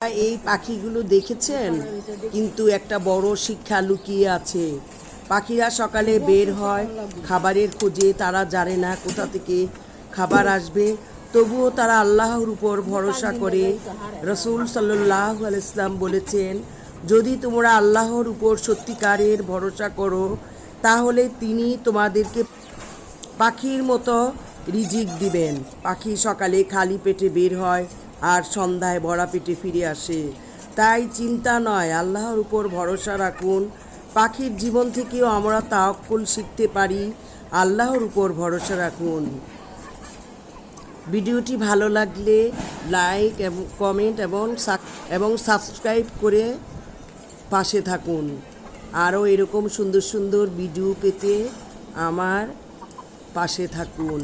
এই পাখিগুলো দেখেছেন, কিন্তু একটা বড় শিক্ষা লুকিয়ে আছে। পাখিরা সকালে বের হয় খাবারের খোঁজে। তারা জানে না কোথা থেকে খাবার আসবে, তবুও তারা আল্লাহর উপর ভরসা করে। রসুল সাল্লাল্লাহু আলাইহি ওয়াসাল্লাম বলেছেন, যদি তোমরা আল্লাহর উপর সত্যিকারের ভরসা করো, তাহলে তিনি তোমাদেরকে পাখির মতো রিজিক দিবেন। পাখি সকালে খালি পেটে বের হয় আর সন্ধ্যায় ভরা পেটে ফিরে আসে। তাই চিন্তা নয়, আল্লাহর উপর ভরসা রাখুন। পাখির জীবন থেকেও আমরা তাওয়াক্কুল শিখতে পারি। আল্লাহর উপর ভরসা রাখুন। ভিডিওটি ভালো লাগলে লাইক এবং কমেন্ট এবং সাবস্ক্রাইব করে পাশে থাকুন। আরও এরকম সুন্দর সুন্দর ভিডিও পেতে আমার পাশে থাকুন।